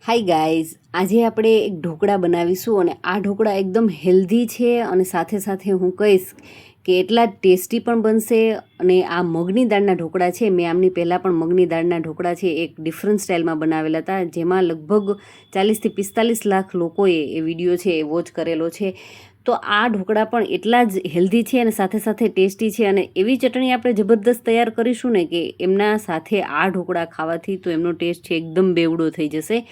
Hi guys, આજે આપણે એક ઢોકળા બનાવીશું અને આ ઢોકળા એકદમ હેલ્ધી છે અને સાથે સાથે હું કહીશ કે એટલા ટેસ્ટી પણ બનશે. અને આ મગની દાળના ઢોકળા છે, મેં આમની પહેલાં પણ મગની દાળના ઢોકળા છે એક ડિફરન્ટ સ્ટાઇલમાં બનાવેલા હતા, જેમાં લગભગ 40થી 45 લાખ લોકોએ એ વિડીયો છે એ વોચ કરેલો છે. તો આ ઢોકળા પણ એટલા જ હેલ્ધી છે અને સાથે સાથે ટેસ્ટી છે. અને એવી ચટણી આપણે જબરદસ્ત તૈયાર કરીશું ને કે એમના સાથે આ ઢોકળા ખાવાથી તો એમનો ટેસ્ટ છે એકદમ બેવડો થઈ જશે.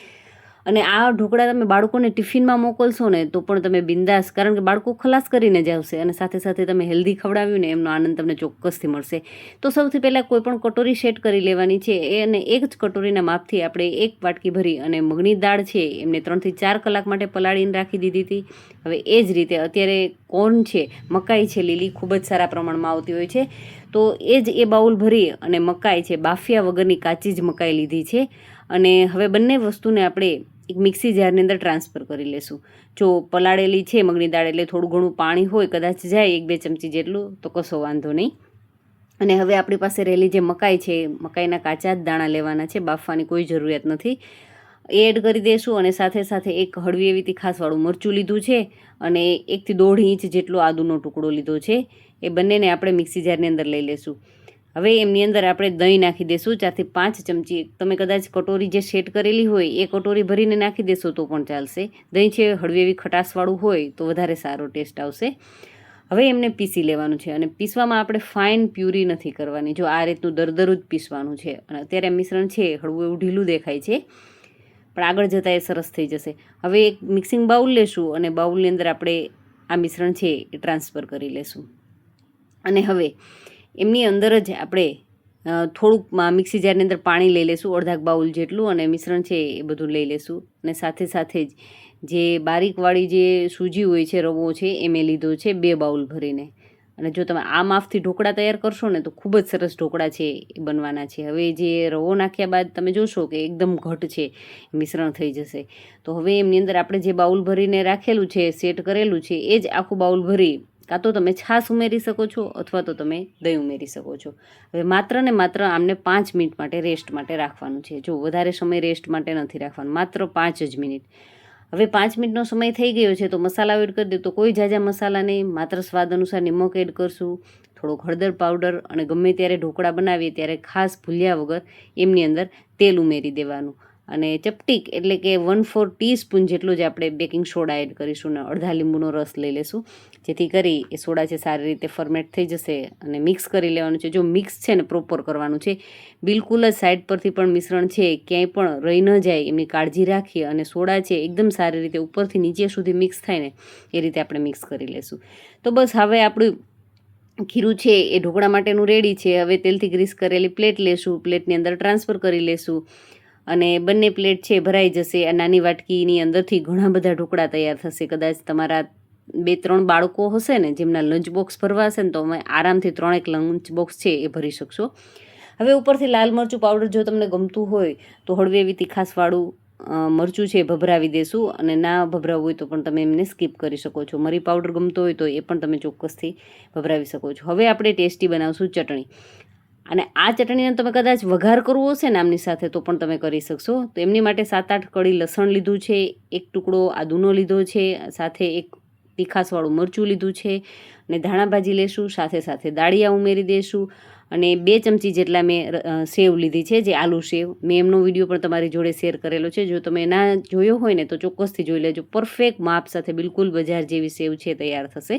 અને આ ઢોકળા તમે બાળકોને ટિફિનમાં મોકલશો ને તો પણ તમે બિંદાસ, કારણ કે બાળકો ખલાસ કરીને જ આવશે અને સાથે સાથે તમે હેલ્ધી ખવડાવ્યું ને એમનો આનંદ તમને ચોક્કસથી મળશે. તો સૌથી પહેલાં કોઈ પણ કટોરી સેટ કરી લેવાની છે અને એક જ કટોરીના માપથી આપણે એક વાટકી ભરી અને મગની દાળ છે એમને 3 થી 4 કલાક માટે પલાળીને રાખી દીધી હતી. હવે એ જ રીતે અત્યારે કોર્ન છે, મકાઈ છે લીલી, ખૂબ જ સારા પ્રમાણમાં આવતી હોય છે, તો એ બાઉલ ભરી અને મકાઈ છે બાફિયા વગરની કાચી જ મકાઈ લીધી છે. અને હવે બંને વસ્તુને આપણે એક મિક્સી જારની અંદર ટ્રાન્સફર કરી લેશું. જો પલાળેલી છે મગની દાળ એટલે થોડું ઘણું પાણી હોય, કદાચ જાય 1-2 ચમચી જેટલું, તો કશો વાંધો નહીં. અને હવે આપણી પાસે રહેલી જે મકાઈ છે, મકાઈના કાચા જ દાણા લેવાના છે, બાફવાની કોઈ જરૂરિયાત નથી. એ એડ કરી દઈશું અને સાથે સાથે એક હળવી એવી તીખાસવાળું મરચું લીધું છે અને 1 થી 1.5 ઇંચ જેટલો આદુનો ટુકડો લીધો છે. એ બંનેને આપણે મિક્સી જારની અંદર લઈ લેશું. હવે એમની અંદર આપણે દહીં નાખી દઈશું 4 થી 5 ચમચી. તમે કદાચ કટોરી જે સેટ કરેલી હોય એ કટોરી ભરીને નાખી દેશો તો પણ ચાલશે. દહીં છે હળવી એવી ખટાશવાળું હોય તો વધારે સારો ટેસ્ટ આવશે. હવે એમને પીસી લેવાનું છે અને પીસવામાં આપણે ફાઇન પ્યુરી નથી કરવાની. જો આ રીતનું દરદરું જ પીસવાનું છે. અને અત્યારે મિશ્રણ છે હળવું એવું ઢીલું દેખાય છે, પણ આગળ જતાં એ સરસ થઈ જશે. હવે એક મિક્સિંગ બાઉલ લેશું અને બાઉલની અંદર આપણે આ મિશ્રણ છે એ ટ્રાન્સફર કરી લેશું. અને હવે એમની અંદર જ આપણે થોડુંક મિક્સી જારની અંદર પાણી લઈ લેશું, અડધા બાઉલ જેટલું, અને મિશ્રણ છે એ બધું લઈ લેશું. અને સાથે સાથે જ જે બારીકવાળી જે સૂજી હોય છે, રવો છે, એ મેં લીધો છે 2 બાઉલ ભરીને. અને જો તમે આ માપથી ઢોકળા તૈયાર કરશો ને તો ખૂબ જ સરસ ઢોકળા છે એ બનવાના છે. હવે જે રવો નાખ્યા બાદ તમે જોશો કે એકદમ ઘટ છે, મિશ્રણ થઈ જશે. તો હવે એમની અંદર આપણે જે બાઉલ ભરીને રાખેલું છે, સેટ કરેલું છે, એ જ આખું બાઉલ ભરી કાં તો તમે છાશ ઉમેરી શકો છો અથવા તો તમે દહીં ઉમેરી શકો છો. હવે માત્ર ને માત્ર આમને 5 મિનિટ માટે રેસ્ટ માટે રાખવાનું છે. જો વધારે સમય રેસ્ટ માટે નથી રાખવાનું, માત્ર 5 જ મિનિટ. હવે 5 મિનિટનો સમય થઈ ગયો છે તો મસાલા એડ કરી દો. તો કોઈ ઝાઝા મસાલા નહીં, માત્ર સ્વાદ અનુસાર નિમક એડ કરશું, થોડોક હળદર પાવડર, અને ગમે ત્યારે ઢોકળા બનાવીએ ત્યારે ખાસ ભૂલ્યા વગર એમની અંદર તેલ ઉમેરી દેવાનું. અને ચપટીક એટલે કે 1/4 ટીસ્પૂન જેટલું જ આપણે બેકિંગ સોડા એડ કરીશું અને અડધા લીંબુનો રસ લઈ લેશું, જેથી કરી એ સોડા છે સારી રીતે ફર્મેટ થઈ જશે. અને મિક્સ કરી લેવાનું છે. જો મિક્સ છે ને પ્રોપર કરવાનું છે, બિલકુલ જ સાઈડ પરથી પણ મિશ્રણ છે ક્યાંય પણ રહી ન જાય એમની કાળજી રાખીએ. અને સોડા છે એકદમ સારી રીતે ઉપરથી નીચે સુધી મિક્સ થાય ને એ રીતે આપણે મિક્સ કરી લેશું. તો બસ હવે આપણું ખીરું છે એ ઢોકળા માટેનું રેડી છે. હવે તેલથી ગ્રીસ કરેલી પ્લેટ લેશું, પ્લેટની અંદર ટ્રાન્સફર કરી લેશું અને બંને પ્લેટ છે ભરાઈ જશે. આ નાની વાટકીની અંદરથી ઘણા બધા ઢોકળા તૈયાર થશે. કદાચ તમારા 2-3 બાળકો હશે ને જેમના લંચ બોક્સ ભરવા હશે ને તો અમે આરામથી 3 લંચ બોક્સ છે એ ભરી શકશો. હવે ઉપરથી લાલ મરચું પાવડર જો તમને ગમતું હોય તો હળવી એવી તીખાસવાળું મરચું છે ભભરાવી દેશું, અને ના ભભરાવું હોય તો પણ તમે એમને સ્કીપ કરી શકો છો. મરી પાવડર ગમતો હોય તો એ પણ તમે ચોક્કસથી ભભરાવી શકો છો. હવે આપણે ટેસ્ટી બનાવશું ચટણી. અને આ ચટણીનો તમે કદાચ વઘાર કરવો હશે ને આમની સાથે તો પણ તમે કરી શકશો. તો એમની માટે 7-8 કળી લસણ લીધું છે, 1 ટુકડો આદુનો લીધો છે, સાથે 1 તીખાસવાળું મરચું લીધું છે, અને ધાણા ભાજી લેશું, સાથે સાથે દાળિયા ઉમેરી દઈશું. અને 2 ચમચી જેટલા મેં સેવ લીધી છે, જે આલુ સેવ. મેં એમનો વિડીયો પણ તમારી જોડે શેર કરેલો છે, જો તમે ના જોયો હોય ને તો ચોક્કસથી જોઈ લેજો. પરફેક્ટ માપ સાથે બિલકુલ બજાર જેવી સેવ છે તૈયાર થશે.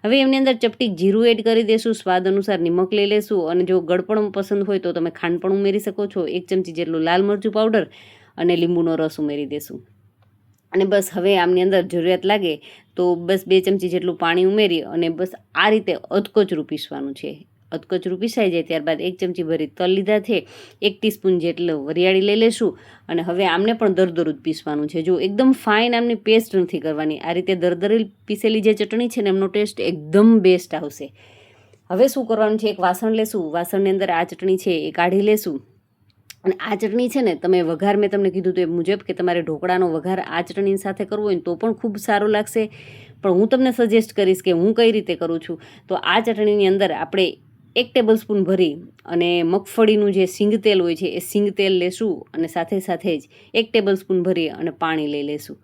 હવે એમની અંદર ચપટીક જીરું એડ કરી દઈશું, સ્વાદ અનુસાર નિમક લઈ લેશું, અને જો ગળપણ પસંદ હોય તો તમે ખાંડ પણ ઉમેરી શકો છો. 1 ચમચી જેટલું લાલ મરચું પાવડર અને લીંબુનો રસ ઉમેરી દઈશું. અને બસ હવે આમની અંદર જરૂરિયાત લાગે તો બસ 2 ચમચી જેટલું પાણી ઉમેરી અને બસ આ રીતે અધકચરું પીસવાનું છે. અધકચરું પીસાઈ જાય ત્યારબાદ 1 ચમચી ભરી તલ લીધા છે, 1 ટીસ્પૂન જેટલું વરિયાળી લઈ લેશું. અને હવે આમને પણ દરદરું જ પીસવાનું છે. જો એકદમ ફાઇન આમની પેસ્ટ નથી કરવાની. આ રીતે દરદરી પીસેલી જે ચટણી છે ને એમનો ટેસ્ટ એકદમ બેસ્ટ આવશે. હવે શું કરવાનું છે, એક વાસણ લેશું, વાસણની અંદર આ ચટણી છે એ કાઢી લેશું. અને આ ચટણી છે ને તમે વઘાર, મેં તમને કીધું તો એ મુજબ કે તમારે ઢોકળાનો વઘાર આ ચટણી સાથે કરવો હોય ને તો પણ ખૂબ સારું લાગશે. પણ હું તમને સજેસ્ટ કરીશ કે હું કઈ રીતે કરું છું. તો આ ચટણીની અંદર આપણે 1 ટેબલસ્પૂન ભરી અને મગફળીનું જે સિંગ તેલ હોય છે એ સિંગ તેલ લેશું અને સાથે સાથે જ 1 ટેબલસ્પૂન ભરી અને પાણી લઈ લેશું.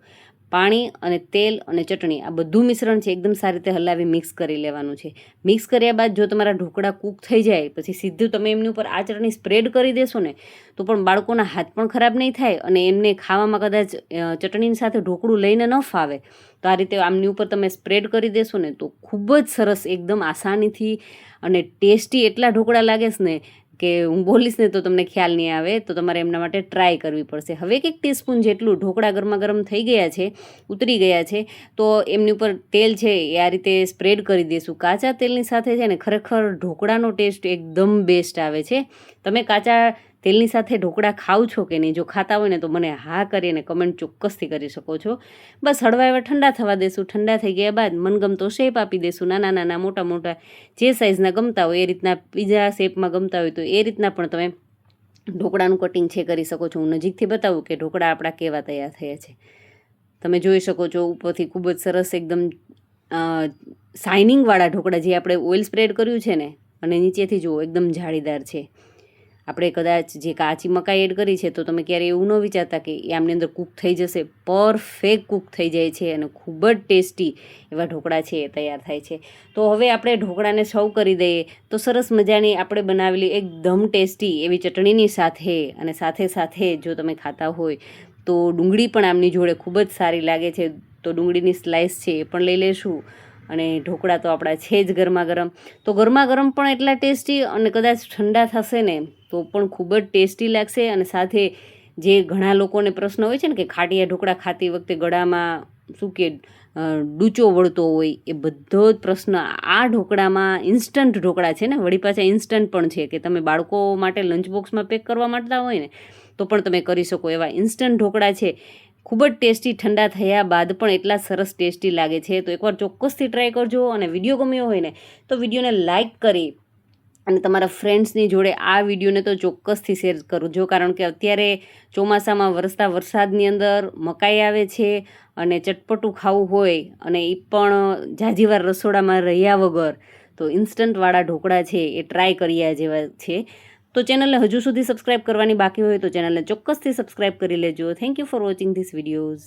પાણી અને તેલ અને ચટણી આ બધું મિશ્રણ છે એકદમ સારી રીતે હલાવી મિક્સ કરી લેવાનું છે. મિક્સ કર્યા બાદ જો તમારા ઢોકળા કૂક થઈ જાય પછી સીધું તમે એમની ઉપર આ ચટણી સ્પ્રેડ કરી દેશો ને તો પણ બાળકોના હાથ પણ ખરાબ નહીં થાય અને એમને ખાવામાં કદાચ ચટણીની સાથે ઢોકળું લઈને ન ફાવે તો આ રીતે આમની ઉપર તમે સ્પ્રેડ કરી દેશો ને તો ખૂબ જ સરસ એકદમ આસાનીથી અને ટેસ્ટી એટલા ઢોકળા લાગે છે ને કે હું બોલીશ ને તો તમને ખ્યાલ નહીં આવે, તો તમારે એમના માટે ટ્રાય કરવી પડશે. હવે 1 ટીસ્પૂન જેટલું ઢોકળા ગરમા ગરમ થઈ ગયા છે, ઉતરી ગયા છે, તો એમની ઉપર તેલ છે એ આ રીતે સ્પ્રેડ કરી દઈશું. કાચા તેલની સાથે છે ને ખરેખર ઢોકળાનો ટેસ્ટ એકદમ બેસ્ટ આવે છે. તમે કાચા તેલની સાથે ઢોકળા ખાવ છો કે નહીં? જો ખાતા હોય ને તો મને હા કરીને કમેન્ટ ચોક્કસથી કરી શકો છો. બસ હળવા એવા ઠંડા થવા દેશું. ઠંડા થઈ ગયા બાદ મનગમતો શેપ આપી દઈશું. નાના નાના મોટા મોટા જે સાઇઝના ગમતા હોય એ રીતના, પીઝા શેપમાં ગમતા હોય તો એ રીતના પણ તમે ઢોકળાનું કટિંગ છે કરી શકો છો. હું નજીકથી બતાવું કે ઢોકળા આપણા કેવા તૈયાર થયા છે. તમે જોઈ શકો છો ઉપરથી ખૂબ જ સરસ એકદમ શાઇનિંગવાળા ઢોકળા જે આપણે ઓઇલ સ્પ્રેડ કર્યું છે ને, અને નીચેથી જુઓ એકદમ જાળીદાર છે. આપણે કદાચ જે કાચી મકાઈ એડ કરી છે તો તમે ક્યારેય એવું ન વિચારતા કે એ આમની અંદર કૂક થઈ જશે. પરફેક્ટ કૂક થઈ જાય છે અને ખૂબ જ ટેસ્ટી એવા ઢોકળા છે એ તૈયાર થાય છે. તો હવે આપણે ઢોકળાને સર્વ કરી દઈએ તો સરસ મજાની આપણે બનાવેલી એકદમ ટેસ્ટી એવી ચટણીની સાથે, અને સાથે સાથે જો તમે ખાતા હોય તો ડુંગળી પણ આમની જોડે ખૂબ જ સારી લાગે છે, તો ડુંગળીની સ્લાઇસ છે એ પણ લઈ લેશું. અને ઢોકળા તો આપણા છે જ ગરમા ગરમ, તો ગરમા ગરમ પણ એટલા ટેસ્ટી, અને કદાચ ઠંડા થશે ને તો પણ ખૂબ જ ટેસ્ટી લાગશે. અને સાથે જે ઘણા લોકોને પ્રશ્ન હોય છે ને કે ખાટિયા ઢોકળા ખાતી વખતે ગળામાં શું કે ડૂચો વળતો હોય, એ બધો જ પ્રશ્ન આ ઢોકળામાં, ઇન્સ્ટન્ટ ઢોકળા છે ને, વળી પાછા ઇન્સ્ટન્ટ પણ છે કે તમે બાળકો માટે લંચ બોક્સમાં પેક કરવા માંગતા હોય ને તો પણ તમે કરી શકો એવા ઇન્સ્ટન્ટ ઢોકળા છે. ખૂબ જ ટેસ્ટી, ઠંડા થયા બાદ પણ એટલા સરસ ટેસ્ટી લાગે છે. તો એકવાર ચોક્કસથી ટ્રાય કરજો. અને વિડીયો ગમ્યો હોય ને તો વિડીયોને લાઇક કરી અને તમારા ફ્રેન્ડ્સની જોડે આ વિડીયોને તો ચોક્કસથી શેર કરજો, કારણ કે અત્યારે ચોમાસામાં વરસતા વરસાદની અંદર મકાઈ આવે છે અને ચટપટું ખાવું હોય અને એ પણ ઝાઝીવાર રસોડામાં રહ્યા વગર, તો ઇન્સ્ટન્ટવાળા ઢોકળા છે એ ટ્રાય કર્યા જેવા છે. તો ચેનલને હજુ સુધી સબસ્ક્રાઇબ કરવાની બાકી હોય તો ચેનલને ચોક્કસથી સબસ્ક્રાઇબ કરી લેજો. Thank you for watching this videos.